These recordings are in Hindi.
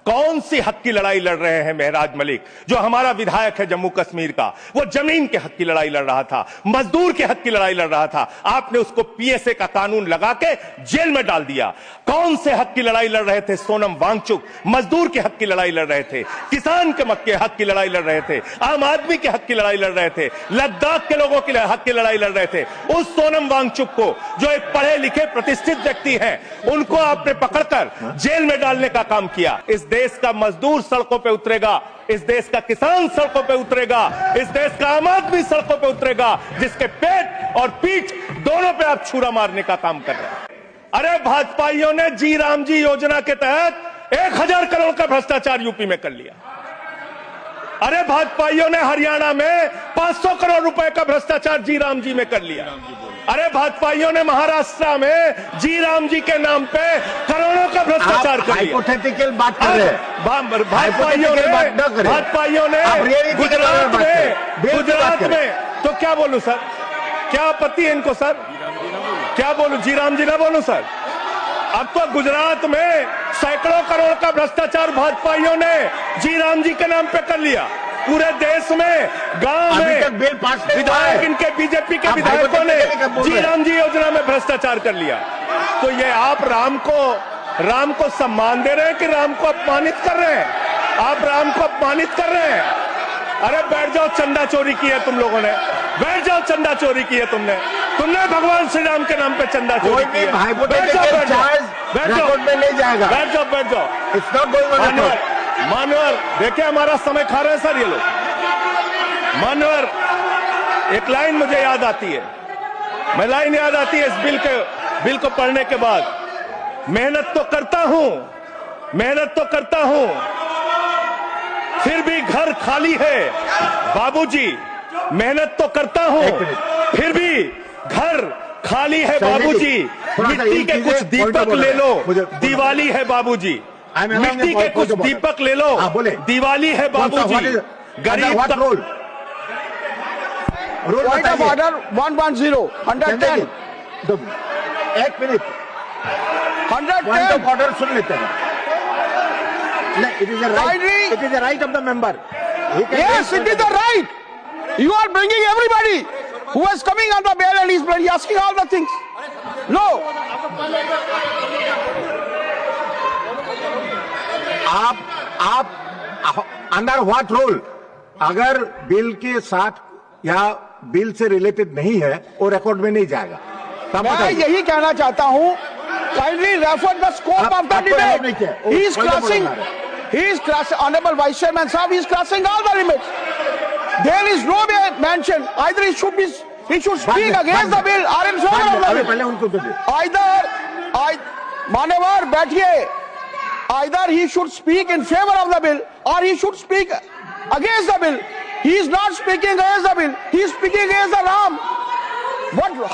कौन सी हक की लड़ाई लड़ रहे हैं मेहराज मलिक, जो हमारा विधायक है जम्मू कश्मीर का? वो जमीन के हक की लड़ाई लड़ रहा था, मजदूर के हक की लड़ाई लड़ रहा था। आपने उसको पीएसए का कानून लगा के जेल में डाल दिया। कौन से हक की लड़ाई लड़ रहे थे? सोनम वांगचुक मजदूर के हक की लड़ाई लड़ रहे थे, किसान के हक की लड़ाई लड़ रहे थे, आम आदमी के हक की लड़ाई लड़ रहे थे, लद्दाख के लोगों के हक की लड़ाई लड़ रहे थे। उस सोनम वांगचुक को, जो एक पढ़े लिखे प्रतिष्ठित व्यक्ति हैं, उनको आपने पकड़कर जेल में डालने का काम किया। इस देश का मजदूर सड़कों पे उतरेगा, इस देश का किसान सड़कों पे उतरेगा, इस देश का आम आदमी सड़कों पे उतरेगा, जिसके पेट और पीठ दोनों पे आप छुरा मारने का काम कर रहे हैं। अरे भाजपाइयों ने जी राम जी योजना के तहत 1000 करोड़ का भ्रष्टाचार यूपी में कर लिया। अरे भाजपाइयों ने हरियाणा में 500 करोड़ रुपए का भ्रष्टाचार जी राम जी में कर लिया। अरे भाजपाइयों ने महाराष्ट्र में जी राम जी के नाम पे करोड़ों का भ्रष्टाचार कर लिया। हाइपोथेटिकल बात कर रहे हैं। भाजपाइयों ने गुजरात में तो क्या बोलूं सर, क्या आपत्ति है इनको सर? क्या बोलूं, जी राम जी ना बोलूं सर? अब तो गुजरात में सैकड़ों करोड़ का भ्रष्टाचार भाजपाइयों ने जी राम जी के नाम पे कर लिया। पूरे देश में, गांव में विधायक, इनके बीजेपी के विधायकों ने जी राम जी योजना में भ्रष्टाचार कर लिया। तो ये आप राम को सम्मान दे रहे हैं कि राम को अपमानित कर रहे हैं? आप राम को अपमानित कर रहे हैं। अरे बैठ जाओ, चंदा चोरी की है तुम लोगों ने, बैठ जाओ, चंदा चोरी की है तुमने भगवान श्री राम के नाम पे चंदा चोरी की है। बैठ जाओ, नहीं जाएगा। बैठ जाओ। मानवर देखिए हमारा समय खा रहे हैं सर ये लोग। मानवर, एक लाइन मुझे याद आती है, इस बिल को पढ़ने के बाद, मेहनत तो करता हूं फिर भी घर खाली है बाबूजी। मेहनत तो करता हूं फिर भी घर खाली है बाबूजी। मिट्टी के कुछ दीपक ले लो, दिवाली है बाबूजी। मिट्टी के कुछ दीपक ले लो, दिवाली है बाबूजी। गरीब का रोल पॉइंट ऑफ ऑर्डर 110 110। एक मिनट, 110 पॉइंट ऑफ ऑर्डर सुन लेते हैं। It is the right of the member. Yes, it is the right. You are bringing everybody who is coming on the bail and he's asking all the things. No. आप अंडर व्हाट रूल? अगर बिल के साथ या बिल से रिलेटेड नहीं है और रिकॉर्ड में नहीं जाएगा। मैं यही कहना चाहता हूं, kindly refer the scope of the debate. He is crossing, Honorable Vice Chairman Sahab, he is crossing all the limits. There is no mention. Either he should speak against the bill or in favor of the bill. Either, मान्यवर बैठिए, either he should speak in favor of the bill or he should speak against the bill. He is not speaking against the bill. He is speaking against the Ram.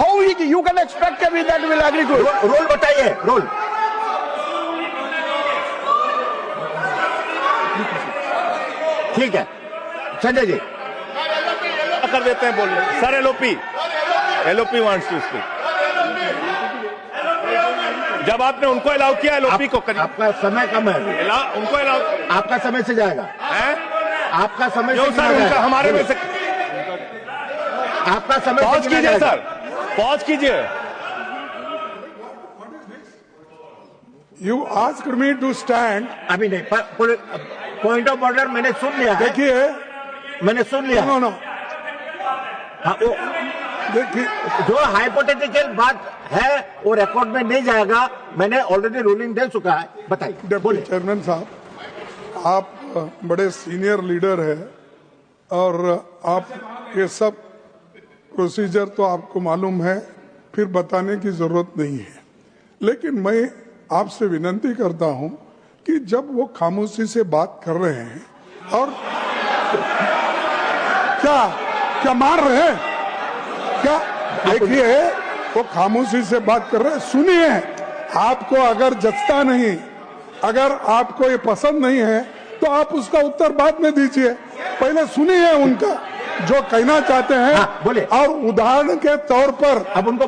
How you can expect that we will agree to it? Rule बताइए, rule. ठीक है संजय जी, कर देते हैं बोलने sir. LOP wants to speak. जब आपने उनको अलाउ किया एलओपी को करिए। आपका समय कम है, उनको अलाउ, आपका समय से जाएगा है? आपका समय जो सर उनका हमारे में से आपका समय पॉज कीजिए सर, पॉज कीजिए। You asked me to stand. अभी नहीं, पॉइंट ऑफ ऑर्डर मैंने सुन लिया। देखिए, मैंने सुन लिया। नो हाँ, देखिए, जो हाइपोथेटिकल बात है वो रिकॉर्ड में नहीं जाएगा। मैंने ऑलरेडी रूलिंग दे चुका है। बताइए। डिप्टी चेयरमैन साहब, आप बड़े सीनियर लीडर है और आप ये सब प्रोसीजर तो आपको मालूम है, फिर बताने की जरूरत नहीं है। लेकिन मैं आपसे विनती करता हूं कि जब वो खामोशी से बात कर रहे हैं और क्या मार रहे हैं क्या? देखिए, वो खामोशी से बात कर रहे हैं, सुनिए। आपको अगर जचता नहीं, अगर आपको ये पसंद नहीं है तो आप उसका उत्तर बाद में दीजिए। पहले सुनिए उनका जो कहना चाहते हैं। हाँ, बोले। और उदाहरण के तौर पर अब उनको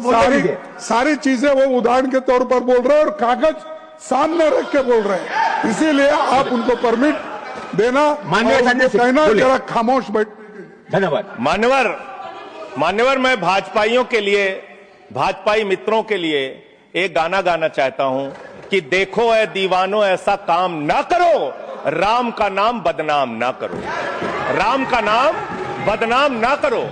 सारी चीजें वो उदाहरण के तौर पर बोल रहे हैं और कागज सामने रख के बोल रहे हैं, इसीलिए आप उनको परमिट देना माननीय और उनको कहना जरा खामोश बैठ। धन्यवाद। मान्यवर, मैं भाजपाइयों के लिए, भाजपाई मित्रों के लिए एक गाना गाना चाहता हूं कि देखो ऐ दीवानों ऐसा काम ना करो, राम का नाम बदनाम ना करो, राम का नाम बदनाम ना करो।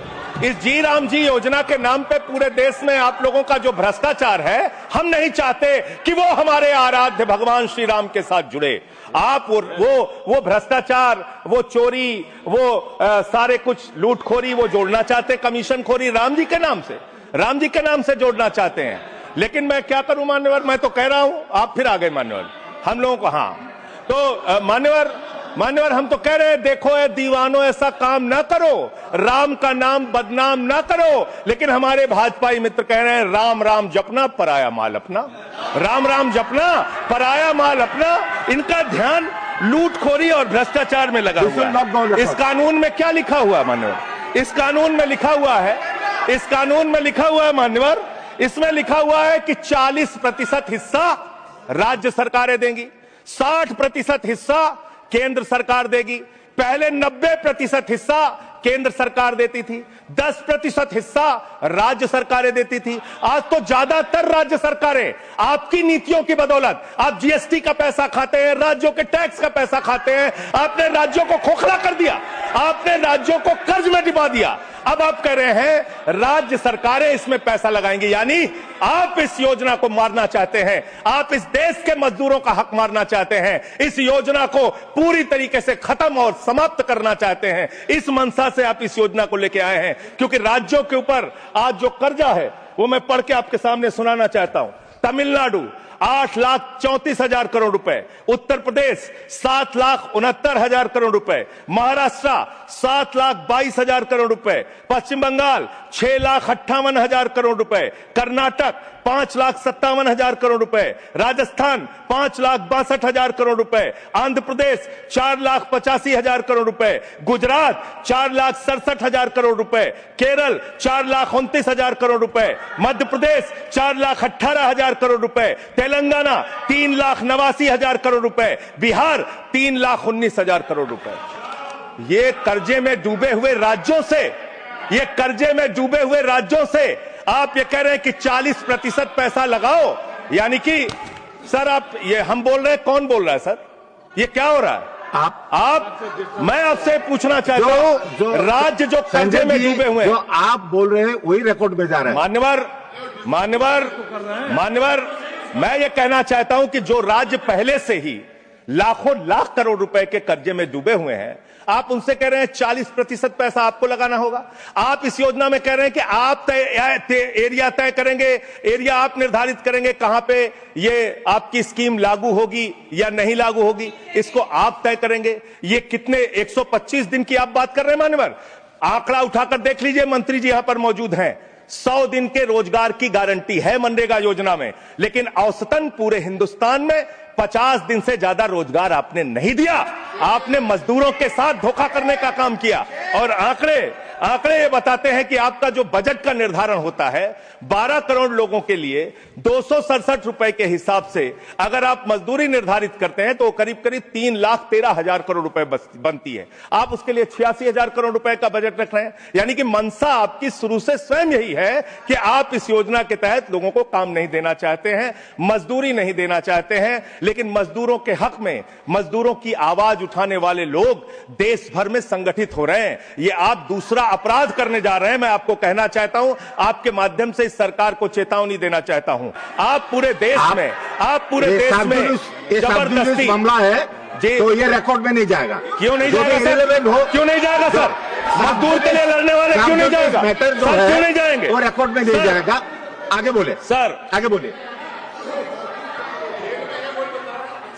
इस जी राम जी योजना के नाम पे पूरे देश में आप लोगों का जो भ्रष्टाचार है, हम नहीं चाहते कि वो हमारे आराध्य भगवान श्री राम के साथ जुड़े। आप वो भ्रष्टाचार, वो चोरी, वो सारे कुछ लूटखोरी वो जोड़ना चाहते, कमीशनखोरी राम जी के नाम से, राम जी के नाम से जोड़ना चाहते हैं। लेकिन मैं क्या करूं मान्यवर, मैं तो कह रहा हूं, आप फिर आ गए मान्यवर, हम लोगों को। हाँ तो मान्यवर हम तो कह रहे हैं देखो ऐ दीवानों ऐसा काम ना करो, राम का नाम बदनाम ना करो। लेकिन हमारे भाजपाई मित्र कह रहे हैं राम राम जपना पराया माल अपना, राम राम जपना पराया माल अपना। इनका ध्यान लूटखोरी और भ्रष्टाचार में लगा हुआ है। इस कानून में क्या लिखा हुआ है मान्यवर? इस कानून में लिखा हुआ है, इस कानून में लिखा हुआ है मान्यवर, इसमें लिखा हुआ है कि 40% हिस्सा राज्य सरकारें देंगी, 60% हिस्सा केंद्र सरकार देगी। पहले 90% हिस्सा केंद्र सरकार देती थी, 10% हिस्सा राज्य सरकारें देती थी। आज तो ज्यादातर राज्य सरकारें आपकी नीतियों की बदौलत, आप जीएसटी का पैसा खाते हैं, राज्यों के टैक्स का पैसा खाते हैं, आपने राज्यों को खोखला कर दिया, आपने राज्यों को कर्ज में डुबा दिया। अब आप कह रहे हैं राज्य सरकारें इसमें पैसा लगाएंगी, यानी आप इस योजना को मारना चाहते हैं, आप इस देश के मजदूरों का हक मारना चाहते हैं, इस योजना को पूरी तरीके से खत्म और समाप्त करना चाहते हैं। इस मंशा से आप इस योजना को लेके आए हैं, क्योंकि राज्यों के ऊपर आज जो कर्जा है वो मैं पढ़ के आपके सामने सुनाना चाहता हूं। तमिलनाडु 8,34,000 करोड़ रुपए, उत्तर प्रदेश 7,69,000 करोड़ रुपए, महाराष्ट्र 7,22,000 करोड़ रुपए, पश्चिम बंगाल 6,58,000 करोड़ रुपए, कर्नाटक 5,57,000 करोड़ रुपए, राजस्थान 5,62,000 करोड़ रुपए, आंध्र प्रदेश 4,85,000 करोड़ रुपए, गुजरात 4,67,000 करोड़ रुपए, केरल 4,29,000 करोड़ रुपए, मध्य प्रदेश 4,18,000 करोड़ रुपए, तेलंगाना 3,89,000 करोड़ रुपए, बिहार 3,19,000 करोड़ रुपए। ये कर्जे में डूबे हुए राज्यों से, ये कर्जे में डूबे हुए राज्यों से आप ये कह रहे हैं कि 40% पैसा लगाओ, यानी कि सर आप ये हम बोल रहे हैं, कौन बोल रहा है सर? ये क्या हो रहा है? आप मैं आपसे पूछना चाहता हूं, राज्य जो कर्जे में डूबे हुए हैं, जो आप बोल रहे हैं वही रिकॉर्ड में जा रहा है। मान्यवर मैं ये कहना चाहता हूं कि जो राज्य पहले से ही लाखों लाख करोड़ रुपए के कर्जे में डूबे हुए हैं, आप उनसे कह रहे हैं 40% पैसा आपको लगाना होगा। आप इस योजना में कह रहे हैं कि आप एरिया तय करेंगे, एरिया आप निर्धारित करेंगे कहां पे ये आपकी स्कीम लागू होगी या नहीं लागू होगी, इसको आप तय करेंगे। ये कितने 125 दिन की आप बात कर रहे हैं मान्यवर? आंकड़ा उठाकर देख लीजिए, मंत्री जी यहां पर मौजूद हैं। 100 दिन के रोजगार की गारंटी है मनरेगा योजना में, लेकिन औसतन पूरे हिंदुस्तान में 50 दिन से ज्यादा रोजगार आपने नहीं दिया। आपने मजदूरों के साथ धोखा करने का काम किया। और आंकड़े ये बताते हैं कि आपका जो बजट का निर्धारण होता है 12 करोड़ लोगों के लिए 267 रुपए के हिसाब से अगर आप मजदूरी निर्धारित करते हैं तो करीब करीब 3,13,000 करोड़ रुपए बनती है। आप उसके लिए 86,000 करोड़ रुपए का बजट रख रहे हैं, यानी कि मंशा आपकी शुरू से स्वयं यही है कि आप इस योजना के तहत लोगों को काम नहीं देना चाहते हैं, मजदूरी नहीं देना चाहते हैं। लेकिन मजदूरों के हक में, मजदूरों की आवाज उठाने वाले लोग देश भर में संगठित हो रहे हैं। ये आप दूसरा अपराध करने जा रहे हैं। मैं आपको कहना चाहता हूं, आपके माध्यम से इस सरकार को चेतावनी देना चाहता हूं। आप पूरे देश में जबरदस्ती मामला है जी, तो ये रिकॉर्ड में नहीं जाएगा। क्यों नहीं जाएगा सर? क्यों नहीं जाएगा सर? मजदूर के लिए लड़ने वाले क्यों नहीं जाएगा? मैटर जो क्यों है नहीं जाएंगे? वो रिकॉर्ड में नहीं जाएगा। आगे बोले सर, आगे बोले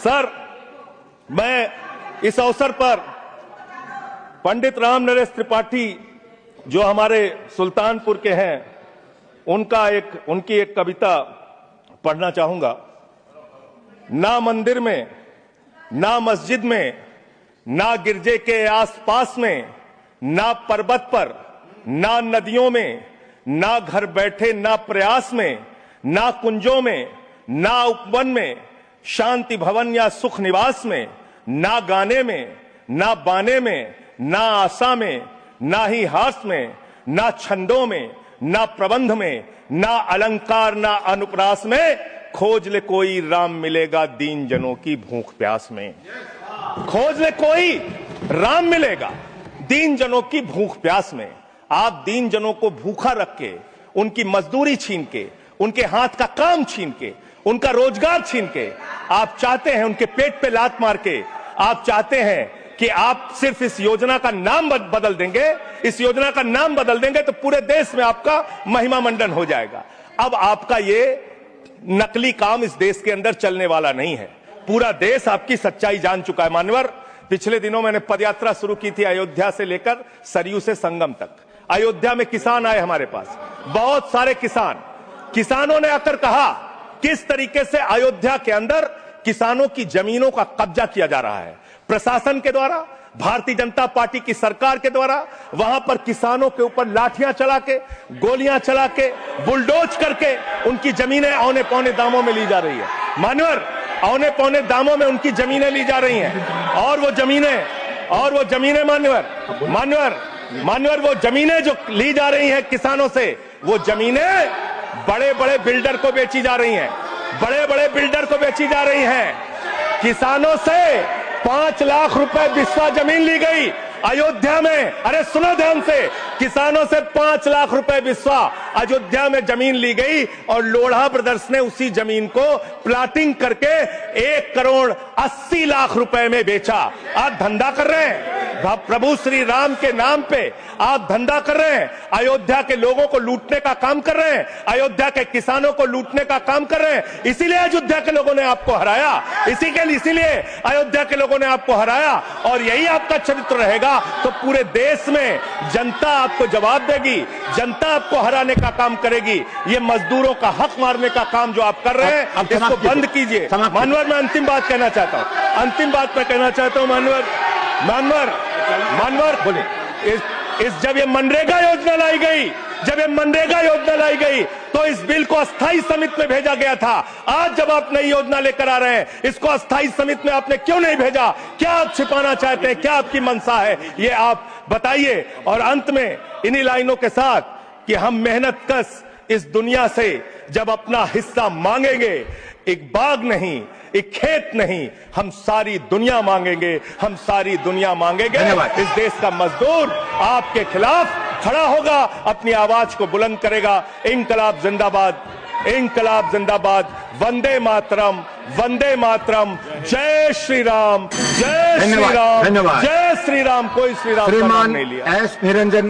सर। मैं इस अवसर पर पंडित राम नरेश त्रिपाठी जो हमारे सुल्तानपुर के हैं, उनकी एक कविता पढ़ना चाहूंगा। ना मंदिर में, ना मस्जिद में, ना गिरजे के आसपास में, ना पर्वत पर, ना नदियों में, ना घर बैठे, ना प्रयास में, ना कुंजों में, ना उपवन में, शांति भवन या सुख निवास में, ना गाने में, ना बाने में, ना आशा में, ना ही हास में, ना छंदों में, ना प्रबंध में, ना अलंकार, ना अनुप्रास में, खोज ले कोई राम मिलेगा दीन जनों की भूख प्यास में। खोज ले कोई राम मिलेगा दीन जनों की भूख प्यास में। आप दीन जनों को भूखा रख के, उनकी मजदूरी छीन के, उनके हाथ का काम छीन के, उनका रोजगार छीन के, आप चाहते हैं उनके पेट पे लात मार के, आप चाहते हैं कि आप सिर्फ इस योजना का नाम बदल देंगे, इस योजना का नाम बदल देंगे तो पूरे देश में आपका महिमा मंडन हो जाएगा। अब आपका ये नकली काम इस देश के अंदर चलने वाला नहीं है। पूरा देश आपकी सच्चाई जान चुका है। मान्यवर, पिछले दिनों मैंने पदयात्रा शुरू की थी अयोध्या से लेकर सरयू से संगम तक। अयोध्या में किसान आए हमारे पास, बहुत सारे किसानों ने आकर कहा किस तरीके से अयोध्या के अंदर किसानों की जमीनों का कब्जा किया जा रहा है प्रशासन के द्वारा, भारतीय जनता पार्टी की सरकार के द्वारा। वहां पर किसानों के ऊपर लाठियां चला के, गोलियां चला के, बुलडोज करके उनकी जमीनें औने पौने दामों में ली जा रही है। मान्यवर, औने पौने दामों में उनकी जमीनें ली जा रही हैं। और वो जमीनें मान्यवर वो जमीनें जो ली जा रही हैं किसानों से, वो जमीनें बड़े बड़े बिल्डर को बेची जा रही हैं, बड़े बड़े बिल्डर को बेची जा रही हैं। किसानों से 5 लाख रुपए बिस्वा जमीन ली गई अयोध्या में। अरे सुनो ध्यान से, किसानों से 5 लाख रुपए बिस्वा अयोध्या में जमीन ली गई और लोढ़ा ब्रदर्स ने उसी जमीन को प्लाटिंग करके 1 करोड़ 80 लाख रुपए में बेचा। आप धंधा कर रहे हैं, प्रभु श्री राम के नाम पे आप धंधा कर रहे हैं, अयोध्या के लोगों को लूटने का काम कर रहे हैं, अयोध्या के किसानों को लूटने का काम कर रहे हैं। इसीलिए अयोध्या के लोगों ने आपको हराया, इसीलिए अयोध्या के लोगों ने आपको हराया। और यही आपका चरित्र रहेगा तो पूरे देश में जनता आपको जवाब देगी, जनता आपको हराने का काम करेगी। ये मजदूरों का हक मारने का काम जो आप कर रहे हैं, इसको बंद कीजिए। मानवर, मैं अंतिम बात कहना चाहता हूं, मानवर बोले, जब ये मनरेगा योजना लाई गई तो इस बिल को अस्थायी समिति में भेजा गया था। आज जब आप नई योजना लेकर आ रहे हैं, इसको अस्थायी समिति में आपने क्यों नहीं भेजा? क्या आप छिपाना चाहते हैं? क्या आपकी मंशा है? ये आप बताइए। और अंत में इन्हीं लाइनों के साथ कि हम मेहनत कश इस दुनिया से जब अपना हिस्सा मांगेंगे, एक बाग नहीं, एक खेत नहीं, हम सारी दुनिया मांगेंगे, हम सारी दुनिया मांगेंगे। इस देश का मजदूर आपके खिलाफ खड़ा होगा, अपनी आवाज को बुलंद करेगा। इंकलाब जिंदाबाद, इंकलाब जिंदाबाद, वंदे मातरम, वंदे मातरम, जय श्री राम, जय श्री राम, जय श्री राम। कोई श्री राम का नाम नहीं लिया। एस निरंजन।